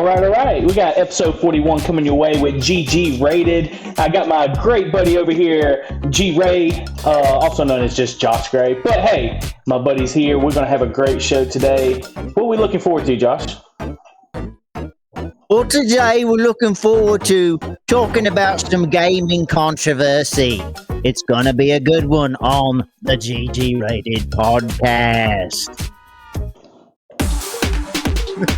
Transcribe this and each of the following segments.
All right. We got episode 41 coming your way with GG Rated. I got my great buddy over here, G Ray, also known as just Josh Gray. But hey, my buddy's here. We're going to have a great show today. What are we looking forward to, Josh? Well, today we're looking forward to talking about some gaming controversy. It's going to be a good one on the GG Rated podcast.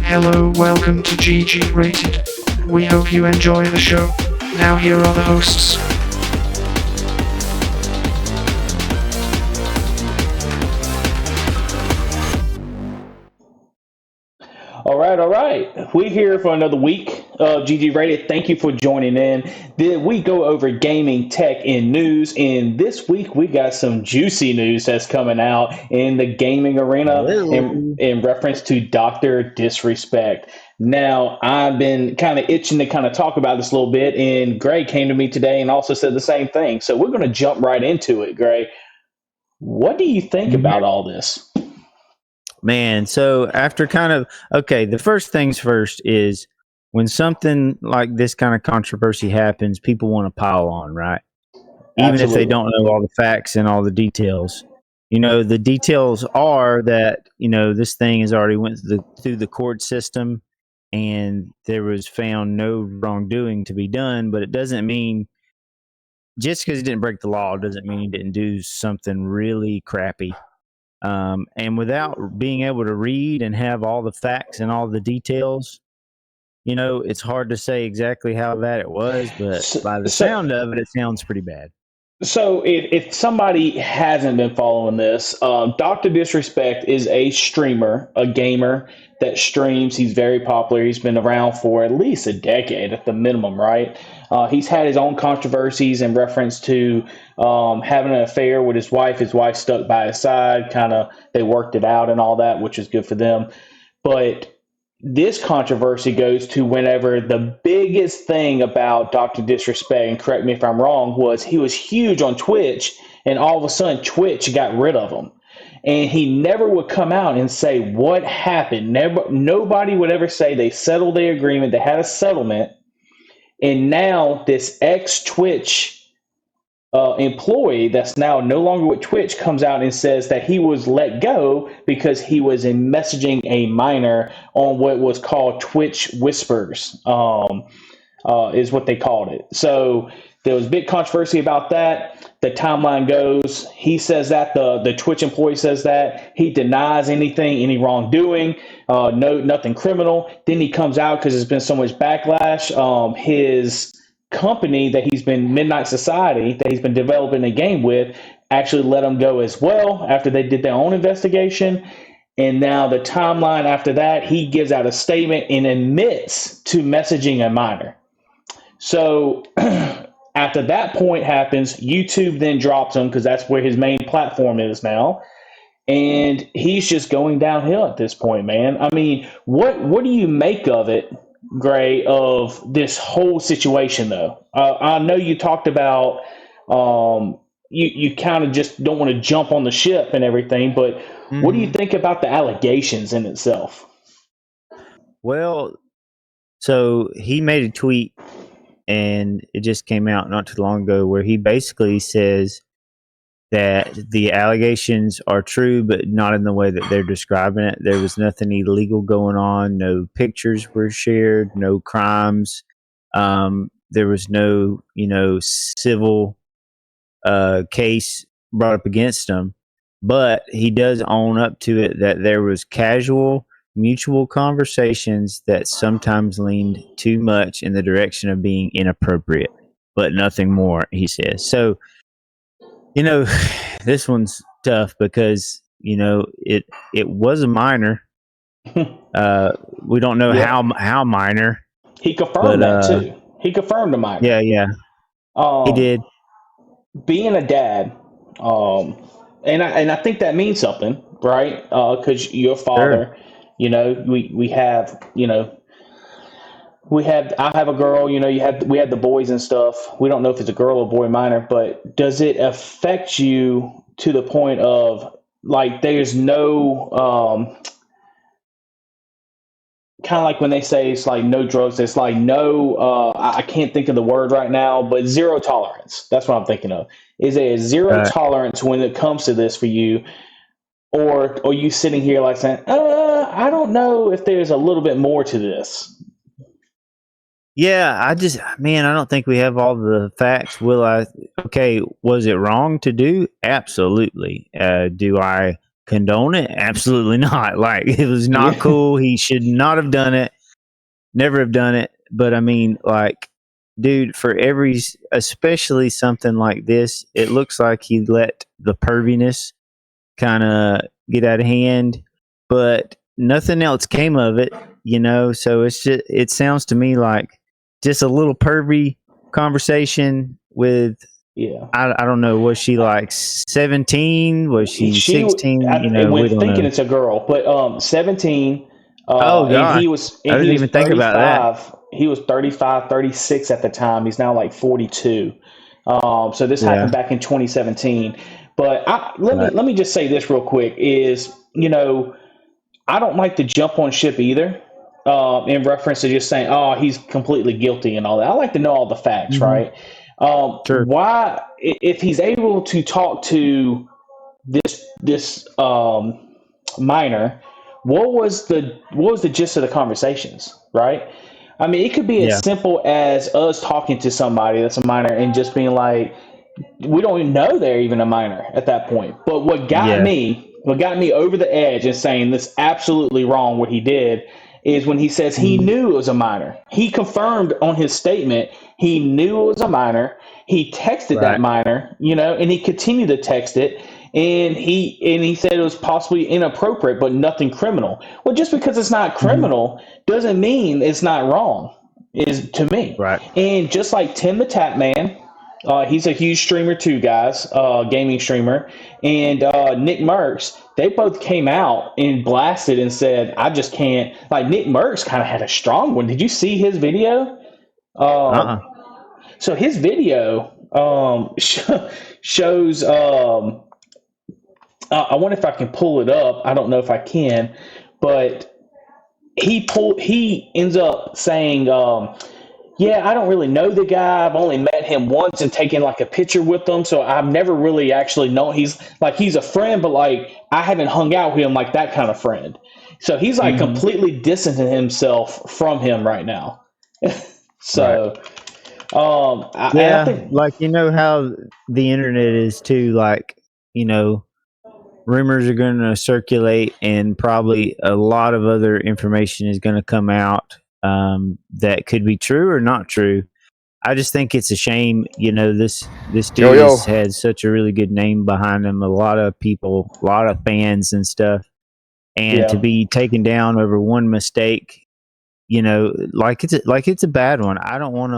Hello, welcome to GG Rated. We hope you enjoy the show. Now here are the hosts. All right. We're here for another week of GG Rated. Thank you for joining in. We go over gaming, tech, and news. And this week, we got some juicy news that's coming out in the gaming arena in reference to Dr. Disrespect. Now, I've been kind of itching to kind of talk about this a little bit, and Gray came to me today and also said the same thing. So we're going to jump right into it, Gray. What do you think about all this? Man, so after the first things first is when something like this kind of controversy happens, people want to pile on, right? Even Absolutely. if they don't know all the facts and all the details. You know, the details are that, this thing has already went through the court system and there was found no wrongdoing to be done, but it doesn't mean just because he didn't break the law doesn't mean he didn't do something really crappy. And without being able to read and have all the facts and all the details, it's hard to say exactly how bad it was, but by the sound of it, it sounds pretty bad. So if somebody hasn't been following this, Dr. Disrespect is a streamer, a gamer that streams. He's very popular. He's been around for at least a decade at the minimum, right? He's had his own controversies in reference to having an affair with his wife. His wife stuck by his side. They worked it out and all that, which is good for them. But this controversy goes to whenever the biggest thing about Dr. Disrespect, and correct me if I'm wrong, was he was huge on Twitch, and all of a sudden Twitch got rid of him. And he never would come out and say what happened. Nobody would ever say they settled their agreement, they had a settlement, and now this ex-Twitch employee that's now no longer with Twitch comes out and says that he was let go because he was messaging a minor on what was called Twitch Whispers, is what they called it. So there was big controversy about that. The timeline goes, he says that, the Twitch employee says that. He denies any wrongdoing, nothing criminal. Then he comes out because there's been so much backlash. His company that he's been Midnight Society that he's been developing a game with actually let him go as well after they did their own investigation. And now the timeline after that, he gives out a statement and admits to messaging a minor. So after that point happens, YouTube then drops him because that's where his main platform is now. And he's just going downhill at this point, man. I mean, what do you make of it, Gray, of this whole situation, though? I know you talked about you kind of just don't want to jump on the ship and everything, but what do you think about the allegations in itself? Well, so he made a tweet, and it just came out not too long ago, where he basically says that the allegations are true, but not in the way that they're describing it. There was nothing illegal going on. No pictures were shared. No crimes. There was no, civil case brought up against him. But he does own up to it that there was casual, mutual conversations that sometimes leaned too much in the direction of being inappropriate, but nothing more, he says. So, this one's tough because, it was a minor. We don't know how minor. He confirmed that too. He confirmed a minor. Yeah. He did. Being a dad, and I think that means something, right? Because you're a father. Sure. We have, I have a girl, we had the boys and stuff. We don't know if it's a girl or boy minor, but does it affect you to the point of like, there's no, kind of like when they say it's like no drugs, it's like no, I can't think of the word right now, but zero tolerance. That's what I'm thinking of. Is there a zero Right. tolerance when it comes to this for you? Or you sitting here like saying, I don't know if there's a little bit more to this. Yeah, I don't think we have all the facts. Okay, was it wrong to do? Absolutely. Do I condone it? Absolutely not. Like, it was not Yeah. cool. He should not have done it, never have done it. But I mean, like, dude, especially something like this, it looks like he let the perviness kind of get out of hand, but nothing else came of it, So it sounds to me like just a little pervy conversation with, Yeah. I don't know, was she like 17? Was she She, 16? when We don't thinking know. it's a girl, but 17, Oh and gosh, I he didn't was even think about that. 35. He was 35, 36 at the time. He's now like 42. So this Yeah, happened back in 2017. But right. let me just say this real quick is, I don't like to jump on ship either. In reference to just saying, "Oh, he's completely guilty" and all that. I like to know all the facts, Hmm. right? Sure. Why, if he's able to talk to this minor, what was the gist of the conversations, right? I mean, it could be as Yeah. simple as us talking to somebody that's a minor and just being like, we don't even know they're even a minor at that point. But Yeah. what got me over the edge and saying this absolutely wrong what he did is when he says he Mhm. knew it was a minor. He confirmed on his statement he knew it was a minor. He texted that Right. minor, and he continued to text it. And he said it was possibly inappropriate, but nothing criminal. Well, just because it's not Hmm. criminal doesn't mean it's not wrong, is to me. Right. And just like Tim the Tap Man, he's a huge streamer too, guys, gaming streamer. And NickMercs, they both came out and blasted and said, I just can't. Like, NickMercs kind of had a strong one. Did you see his video? Uh-uh. So his video shows. I wonder if I can pull it up. I don't know if I can, but he ends up saying, yeah, I don't really know the guy. I've only met him once and taken like a picture with him. So I've never really actually known he's a friend, but like I haven't hung out with him like that kind of friend. So he's like Hmm. completely distancing himself from him right now. Right. So I Yeah, think, like how the internet is too. Like, rumors are going to circulate, and probably a lot of other information is going to come out that could be true or not true. I just think it's a shame. This Yo, dude yo. has had such a really good name behind him, a lot of people, a lot of fans and stuff, and to yeah, be taken down over one mistake, like it's a bad one. I don't want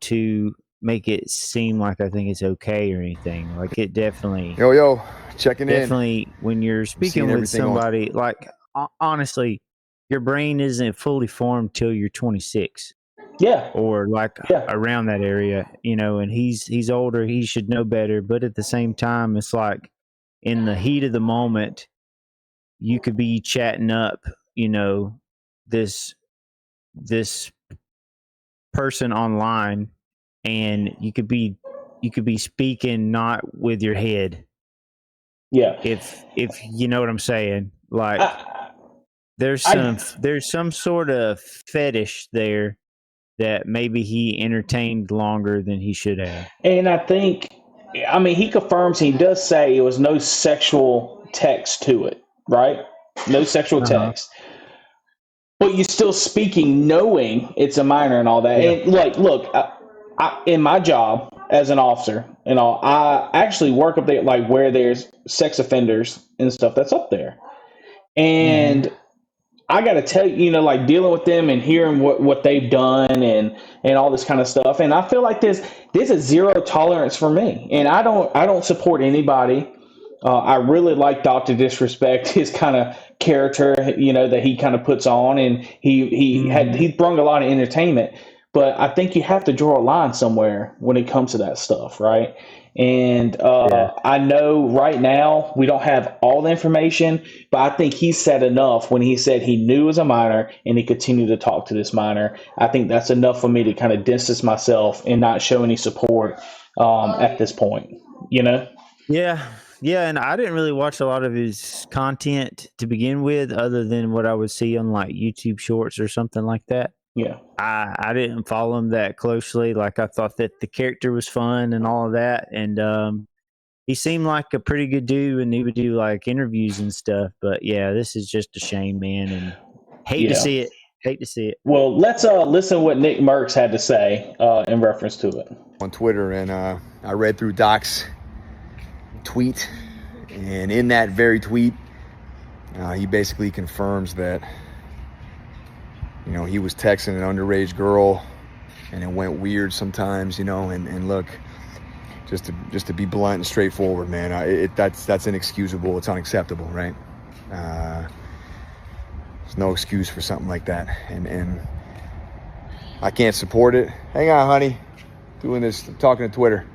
to make it seem like I think it's okay or anything. Like, it definitely, Yo, yo. Checking in. definitely, when you're I'm seeing speaking with everything on. somebody, like, honestly, your brain isn't fully formed till you're 26 yeah, or like yeah, around that area, and he's older, he should know better. But at the same time, it's like in the heat of the moment, you could be chatting up, this this person online, and you could be speaking not with your head, yeah. if you know what I'm saying. Like, I, there's I some sort of fetish there that maybe he entertained longer than he should have. and I think, I mean, he confirms he does say it was no sexual text to it, right? No sexual Uh-huh. text. But you're still speaking knowing it's a minor and all that. Yeah. And like, look, in my job as an officer and all, I actually work up there, like where there's sex offenders and stuff that's up there. Hmm. And I got to tell you, like dealing with them and hearing what they've done and all this kind of stuff. And I feel like there's a zero tolerance for me. And I don't support anybody. I really like Doctor Disrespect, his kind of character, that he kind of puts on, and he Hmm. brought a lot of entertainment. but I think you have to draw a line somewhere when it comes to that stuff, right? And Yeah. I know right now we don't have all the information, but I think he said enough when he said he knew it was a minor and he continued to talk to this minor. I think that's enough for me to kind of distance myself and not show any support at this point, you know? Yeah. Yeah. And I didn't really watch a lot of his content to begin with, other than what I would see on like YouTube shorts or something like that. Yeah. I didn't follow him that closely. Like, I thought that the character was fun and all of that. And he seemed like a pretty good dude, and he would do like interviews and stuff. But yeah, this is just a shame, man. And hate to Yeah. see it. Hate to see it. Well, let's listen what NickMercs had to say in reference to it. On Twitter, and I read through Doc's tweet, and in that very tweet, he basically confirms that, you know, he was texting an underage girl, and it went weird sometimes, you know. And look, just to be blunt and straightforward, man, that's inexcusable. It's unacceptable, right? There's no excuse for something like that, and I can't support it. Hang on, honey. Doing this, talking to Twitter.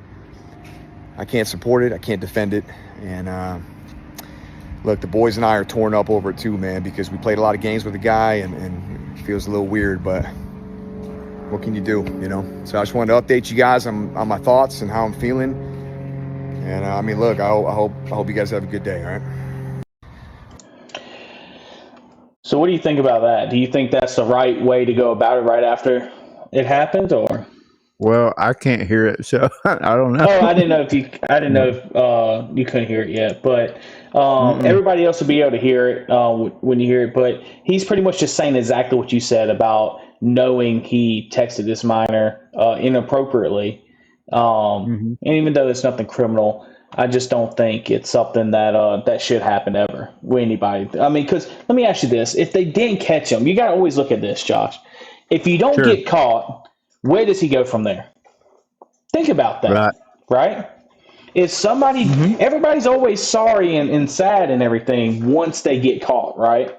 I can't support it. I can't defend it. And look, the boys and I are torn up over it too, man, because we played a lot of games with the guy, and it feels a little weird, but what can you do, you know? So I just wanted to update you guys on my thoughts and how I'm feeling. And I mean, look, I hope you guys have a good day, all right? So what do you think about that? Do you think that's the right way to go about it right after it happened, or? Well, I can't hear it, so I don't know. Oh, I didn't know if you you couldn't hear it yet, but everybody else will be able to hear it when you hear it. But he's pretty much just saying exactly what you said about knowing he texted this minor inappropriately, and even though it's nothing criminal, I just don't think it's something that that should happen ever with anybody. I mean, because let me ask you this: if they didn't catch him, you got to always look at this, Josh. If you don't get caught, where does he go from there? Think about that, right? Is somebody, everybody's always sorry and sad and everything once they get caught, right?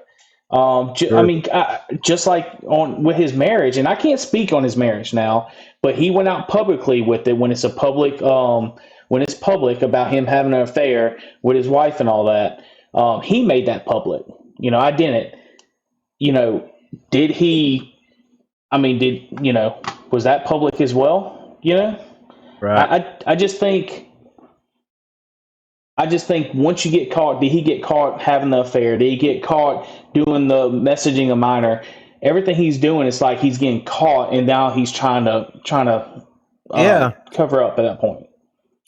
I mean, just like with his marriage, and I can't speak on his marriage now, but he went out publicly with it when it's a public, when it's public about him having an affair with his wife and all that. He made that public. You know, I didn't. You know, did he? I mean, was that public as well? You know, Right. I just think once you get caught, did he get caught having the affair? Did he get caught doing the messaging a minor? Everything he's doing, it's like he's getting caught, and now he's trying to cover up at that point.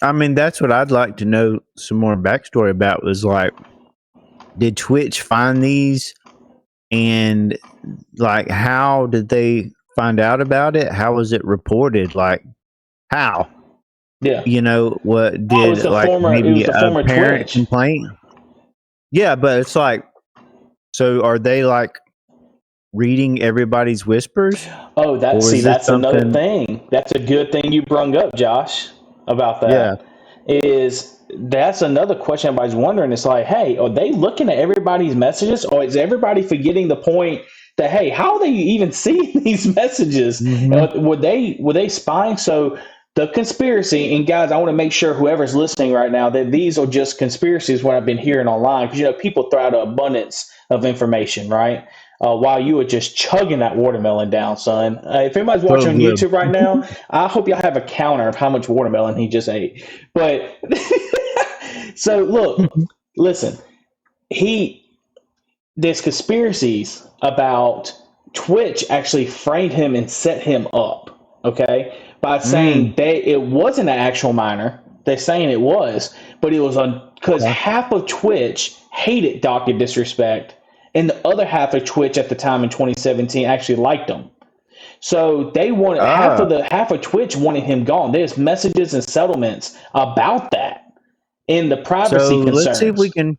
I mean, that's what I'd like to know some more backstory about. Was like, did Twitch find these, and like, how did they find out about it? How was it reported? Like, how? Yeah. You know, what it did was the like former, maybe it was the a former parent Twitch. complaint? Yeah, but it's like, so are they like reading everybody's whispers? Oh, Or is that's this another something- thing. That's a good thing you brung up, Josh, about that. That's another question everybody's wondering. It's like, hey, are they looking at everybody's messages, or is everybody forgetting the point that, hey, how are they even seeing these messages? Were they spying? So the conspiracy, and guys, I want to make sure whoever's listening right now that these are just conspiracies, what I've been hearing online, because people throw out an abundance of information, right? While you were just chugging that watermelon down, son. If anybody's watching on YouTube right now, I hope y'all have a counter of how much watermelon he just ate. But so look, listen, there's conspiracies about Twitch actually framed him and set him up, okay, by saying it wasn't an actual minor. They're saying it was, but it was because half of Twitch hated Dr. Disrespect, and the other half of Twitch at the time in 2017 actually liked him. So they wanted half of Twitch wanted him gone. There's messages and settlements about that in the privacy concerns. Let's see if we can.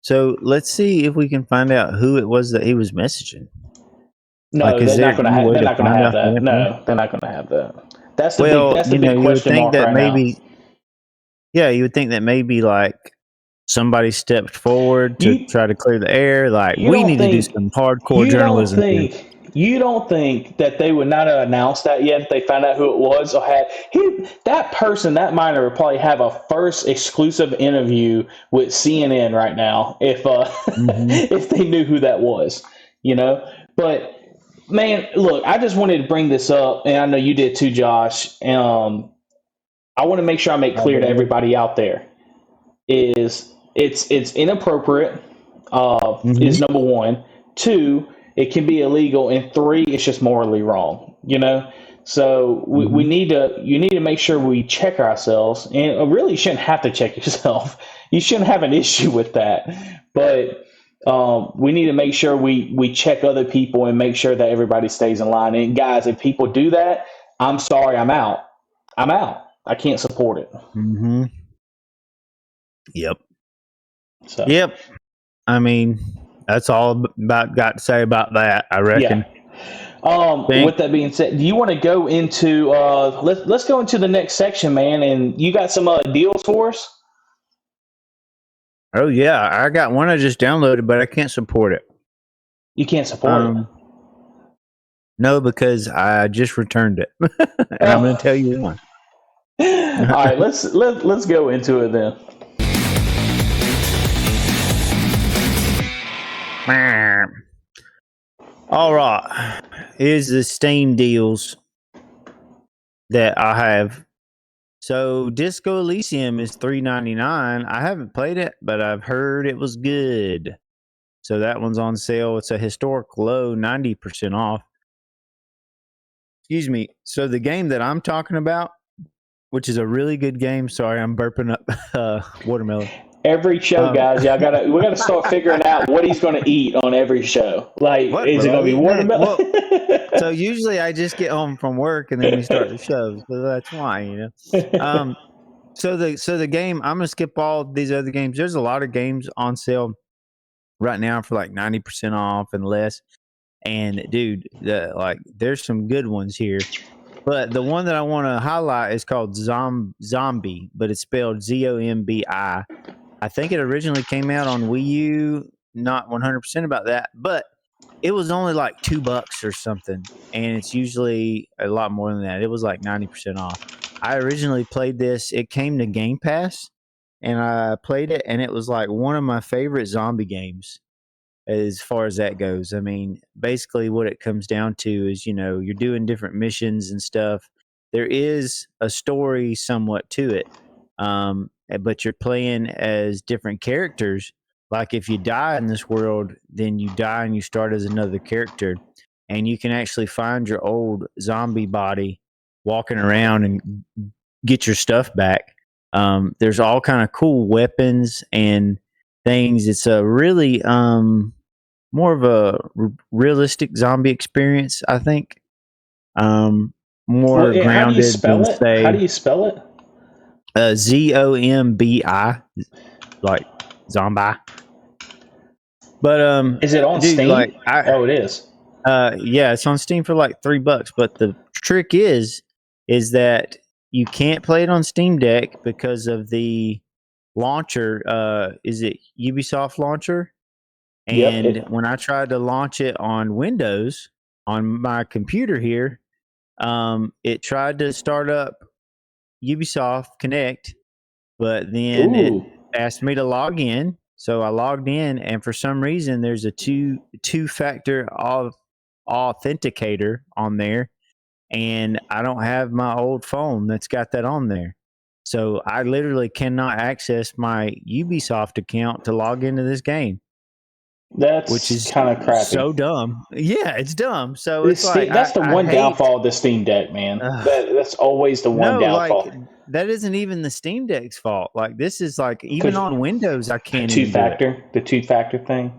So let's see if we can find out who it was that he was messaging. No, Like, they're not going to have. They're not going to have that. that? No, they're not going to have that. That's the Well, big. That's the big you would question think mark that right maybe. now. Yeah, you would think that maybe like somebody stepped forward to try to clear the air. Like, we need to do some hardcore journalism. You don't think that they would not have announced that yet if they found out who it was, or had that person, that miner would probably have a first exclusive interview with CNN right now if if they knew who that was, But man, look, I just wanted to bring this up, and I know you did too, Josh. I want to make sure I make clear to everybody out there is it's inappropriate. Is number one. Two, it can be illegal, and three, it's just morally wrong. So we need to. You need to make sure we check ourselves, and really, you shouldn't have to check yourself. You shouldn't have an issue with that, but we need to make sure we check other people and make sure that everybody stays in line. And guys, if people do that, I'm sorry, I'm out. I can't support it. Yep. So. Yep. I mean, that's all got to say about that, I reckon. Yeah. With that being said, do you want to go into let's go into the next section, man? And you got some deals for us? Oh yeah, I got one I just downloaded, but I can't support it. You can't support it? No, because I just returned it, and I'm going to tell you why. All right, let's go into it then. All right, here's the Steam deals that I have. So Disco Elysium is $3.99. I haven't played it, but I've heard it was good. So that one's on sale. It's a historic low, 90% off. Excuse me. So the game that I'm talking about, which is a really good game. Sorry, I'm burping up watermelon. Every show, guys, we gotta start figuring out what he's gonna eat on every show. Like, is it gonna be watermelon? Well, so usually I just get home from work and then we start the show. So that's why, So the game, I'm gonna skip all these other games. There's a lot of games on sale right now for like 90% off and less. And dude, there's some good ones here. But the one that I want to highlight is called Zombi, but it's spelled Zombi. I think it originally came out on Wii U. Not 100% about that, but it was only like $2 or something, and it's usually a lot more than that. It was like 90% off. I originally played this. It came to Game Pass, and I played it, and it was like one of my favorite zombie games as far as that goes. I mean, basically what it comes down to is, you're doing different missions and stuff. There is a story somewhat to it, but you're playing as different characters. Like if you die in this world, then you die and you start as another character, and you can actually find your old zombie body walking around and get your stuff back. There's all kind of cool weapons and things. It's a really more of a realistic zombie experience, I think. More grounded. How do you spell it? How do you spell it? Zombi, like zombie. But is it on Steam? It is. Yeah, it's on Steam for like $3. But the trick is that you can't play it on Steam Deck because of the launcher. Is it Ubisoft launcher? And when I tried to launch it on Windows on my computer here, it tried to start up Ubisoft Connect, but then it asked me to log in. So I logged in, and for some reason, there's a two-factor authenticator on there, and I don't have my old phone that's got that on there. So I literally cannot access my Ubisoft account to log into this game. Which is kind of crappy. So dumb. Yeah, it's dumb. So that's the one downfall of the Steam Deck, man. That's always the one downfall. That isn't even the Steam Deck's fault. Like this is like even on Windows, I can't. The two-factor thing.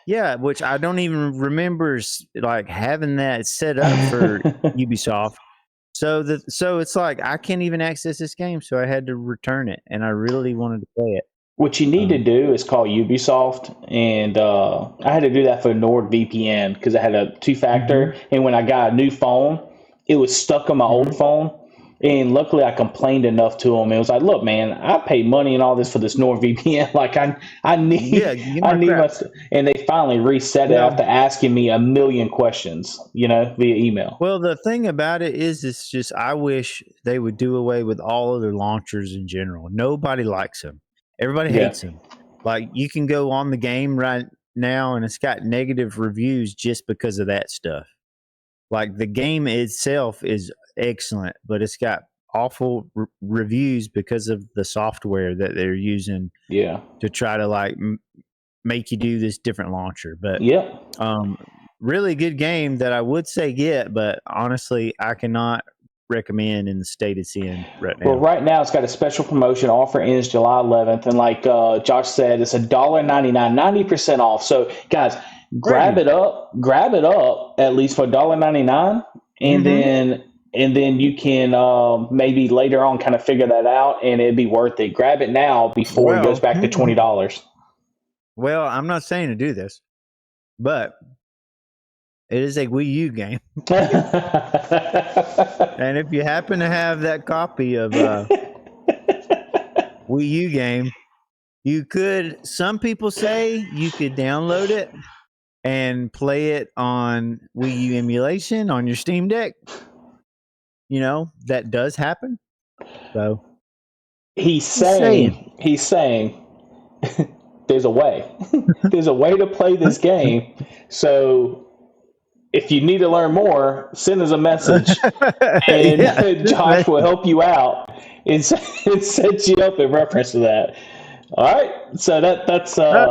Yeah, which I don't even remember like having that set up for Ubisoft. So it's like I can't even access this game, so I had to return it, and I really wanted to play it. What you need to do is call Ubisoft, and I had to do that for NordVPN because I had a two-factor, and when I got a new phone, it was stuck on my old phone, And luckily, I complained enough to them. It was like, look, man, I paid money and all this for this NordVPN. Like, I Yeah, need, give I my need crap. my. And they finally reset it Well, after asking me a million questions, via email. well, the thing about it is, it's just I wish they would do away with all other launchers in general. Nobody likes them. Everybody Yeah, hates them. Like you can go on the game right now, and it's got negative reviews just because of that stuff. Like the game itself is excellent, but it's got awful reviews because of the software that they're using yeah, to try to like make you do this different launcher. But yep. um, really good game that I would say get, but honestly, I cannot recommend in the state it's in right Well, now. right now it's got a special promotion offer ends July 11th, and like Josh said, it's $1.99, 90% off. So, guys, Great. grab it up at least for $1.99, and Mm-hmm. then you can maybe later on kind of figure that out, and it'd be worth it. Grab it now before it goes back to $20. Well, I'm not saying to do this, but it is a Wii U game. And if you happen to have that copy of Wii U game, you could, some people say you could download it and play it on Wii U emulation on your Steam Deck. That does happen. So he's just saying. saying there's a way. There's a way to play this game. So if you need to learn more, send us a message, and Yeah, Josh will help you out and set you up in reference to that. All right. So that's what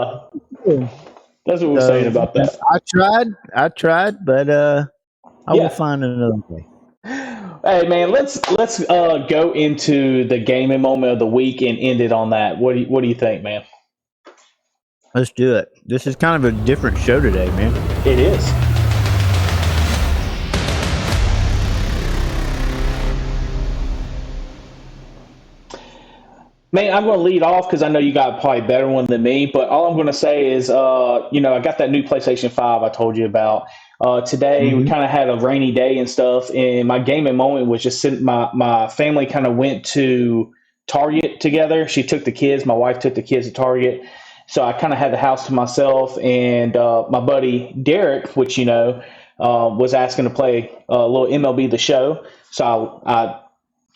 we're saying so about that. I tried, but I will Yeah. find another way. Hey man, let's go into the gaming moment of the week and end it on that. What do you think, man? Let's do it. This is kind of a different show today, man. It is. Man, I'm going to lead off because I know you got probably a better one than me. But all I'm going to say is, I got that new PlayStation 5 I told you about. Today, we Mm-hmm. kind of had a rainy day and stuff. And my gaming moment was just sitting, my family kind of went to Target together. She took the kids, my wife took the kids to Target. So I kind of had the house to myself. And my buddy Derek, which was asking to play a little MLB The Show. So I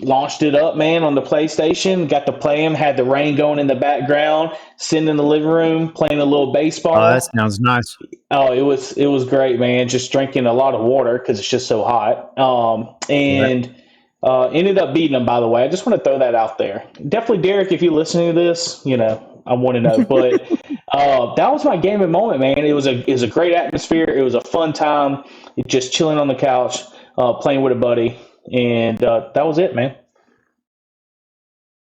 launched it up, man, on the PlayStation. Got to play him. Had the rain going in the background. Sitting in the living room playing a little Oh, that baseball. sounds nice. Oh, it was great, man. Just drinking a lot of water because it's just so hot. Right. And ended up beating him. By the way, I just want to throw that out there. Definitely, Derek, if you're listening to this, I want to know. But that was my gaming moment, man. It was a great atmosphere. It was a fun time. Just chilling on the couch, playing with a buddy, and that was it, man.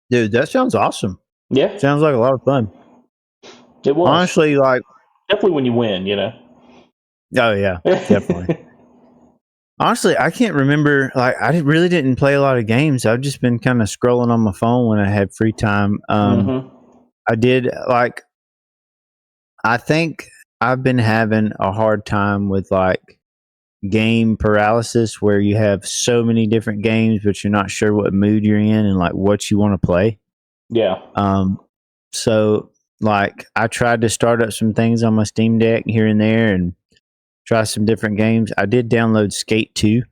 Dude, that sounds awesome. Yeah, Sounds like a lot of fun. it was. Honestly, like, Definitely when you win, oh yeah, definitely. Honestly, I can't remember. Like, really didn't play a lot of games. I've just been kind of scrolling on my phone when I had free time. hmm I did like. I think I've been having a hard time with like game paralysis, where you have so many different games, but you're not sure what mood you're in and like what you want to play. Yeah. So like I tried to start up some things on my Steam Deck here and there and try some different games. I did download Skate 2,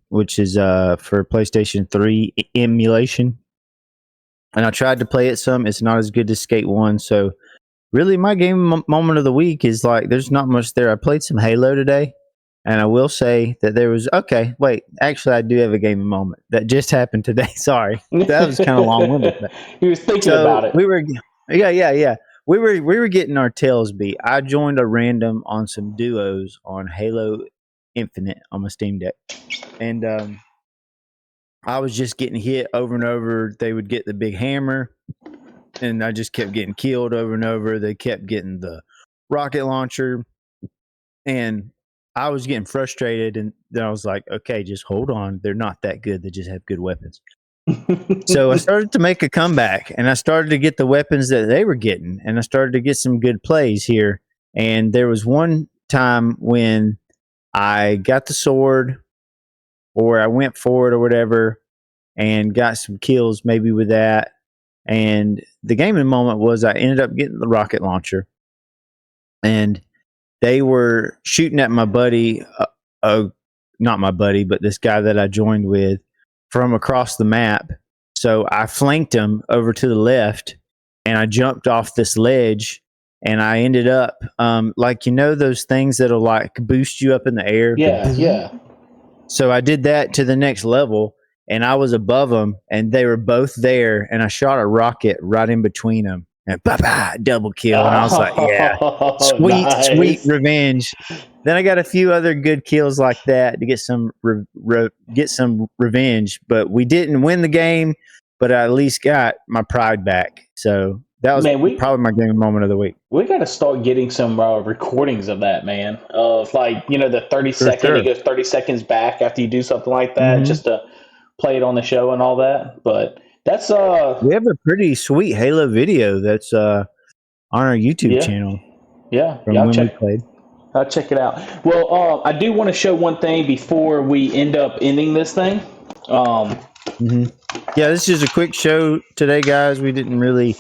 which is for PlayStation 3 emulation. And I tried to play it some. It's not as good as Skate 1. So really my game moment of the week is like there's not much there. I played some Halo today. And I will say that there was actually I do have a gaming moment that just happened today. Sorry. That was kind of long-winded. But He was thinking so about it. we were we were getting our tails beat. I joined a random on some duos on Halo Infinite on my Steam Deck, and I was just getting hit over and over. They would get the big hammer, and I just kept getting killed over and over. They kept getting the rocket launcher, and I was getting frustrated. And then I was like, okay, just hold on. They're not that good. They just have good weapons. So I started to make a comeback, and I started to get the weapons that they were getting, and I started to get some good plays here. And there was one time when I got the sword, or I went for it or whatever and got some kills maybe with that. And the gaming moment was I ended up getting the rocket launcher, and they were shooting at my buddy, not my buddy, but this guy that I joined with from across the map. So I flanked him over to the left, and I jumped off this ledge, and I ended up like, you know, those things that'll like boost you up in the air. Yeah. So I did that to the next level, and I was above them, and they were both there, and I shot a rocket right in between them, and double kill. And I was like, yeah, sweet revenge. Then I got a few other good kills like that to get some revenge, but we didn't win the game, but I at least got my pride back. So that was probably my gaming moment of the week. We got to start getting some recordings of that, man. Of like, you know, the 30-second, it goes 30 seconds back after you do something like that, just to play it on the show and all that. But that's we have a pretty sweet Halo video that's on our YouTube channel. Yeah, from when we played. I'll check it out. Well, I do want to show one thing before we end up ending this thing. Yeah, this is a quick show today, guys. We didn't really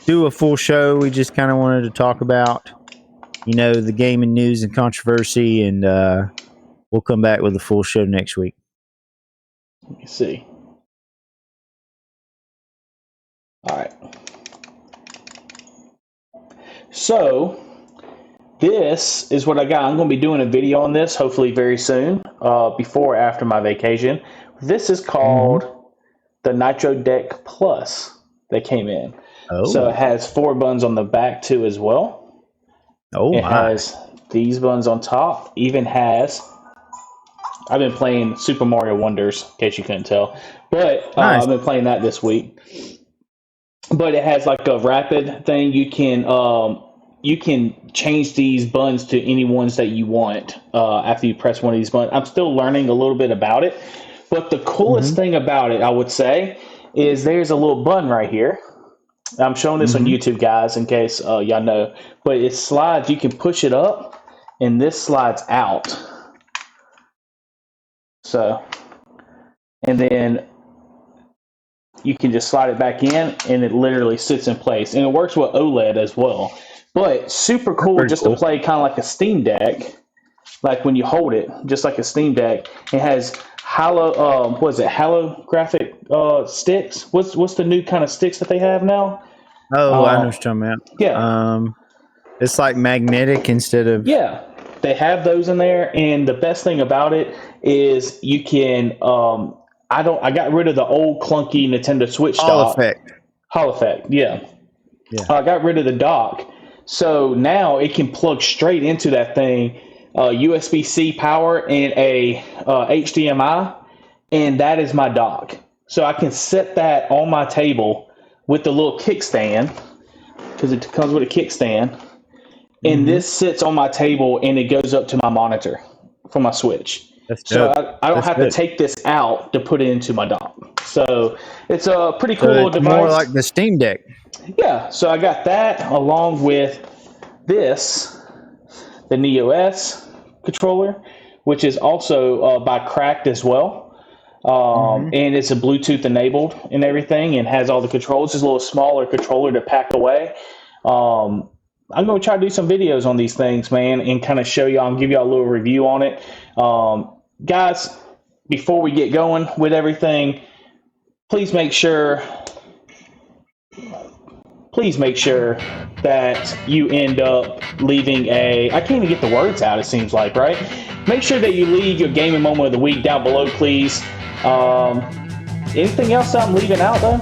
do a full show. We just kind of wanted to talk about, you know, the gaming news and controversy, and we'll come back with a full show next week. Let me see. All right. So this is what I got. I'm going to be doing a video on this hopefully very soon, before or after my vacation. This is called the Nitro Deck Plus that came in. So it has 4 buttons on the back too as well. It has these buttons on top. Even has, I've been playing Super Mario Wonders, in case you couldn't tell. But I've been playing that this week. But it has like a rapid thing. You can change these buttons to any ones that you want after you press one of these buttons. I'm still learning a little bit about it. But the coolest thing about it, I would say, is there's a little button right here. I'm showing this on YouTube, guys, in case y'all know. But it slides. You can push it up, and this slides out. So, and then you can just slide it back in, and it literally sits in place. And it works with OLED as well. But super cool to play kind of like a Steam Deck. Like when you hold it, just like a Steam Deck. It has holographic sticks. What's the new kind of sticks that they have now? I know what you're talking about. Yeah. It's like magnetic instead of... Yeah. They have those in there, and the best thing about it is you can I got rid of the old clunky Nintendo Switch dock. Hall effect, yeah. I got rid of the dock. So now it can plug straight into that thing, USB-C power and a HDMI, and that is my dock. So I can set that on my table with the little kickstand, because it comes with a kickstand, and this sits on my table and it goes up to my monitor for my Switch. So I don't have to take this out to put it into my dock. So it's a pretty cool little device. More like the Steam Deck. Yeah, so I got that along with this, the Neo S controller, which is also by Cracked as well. And it's a Bluetooth enabled and everything, and has all the controls. It's a little smaller controller to pack away. I'm going to try to do some videos on these things, man, and kind of show y'all and give y'all a little review on it. Guys, before we get going with everything, please make sure that you end up leaving I can't even get the words out, it seems like, right? Make sure that you leave your gaming moment of the week down below, please. Anything else I'm leaving out, though?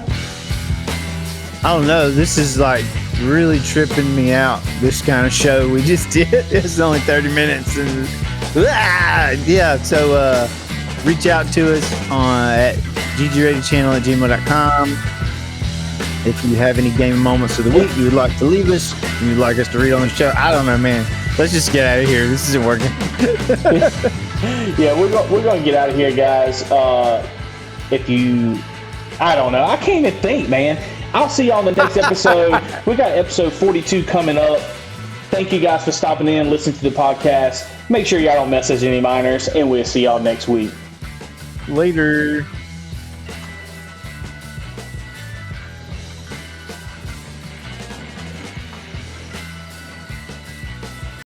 I don't know. This is like really tripping me out, this kind of show we just did. It's only 30 minutes. And yeah, so reach out to us at GGratedChannel@gmail.com. If you have any gaming moments of the week you would like to leave us and you'd like us to read on the show, I don't know, man. Let's just get out of here. This isn't working. Yeah, we're going to get out of here, guys. I don't know. I can't even think, man. I'll see y'all in the next episode. We got episode 42 coming up. Thank you guys for stopping in, listening to the podcast. Make sure y'all don't message any minors, and we'll see y'all next week. Later.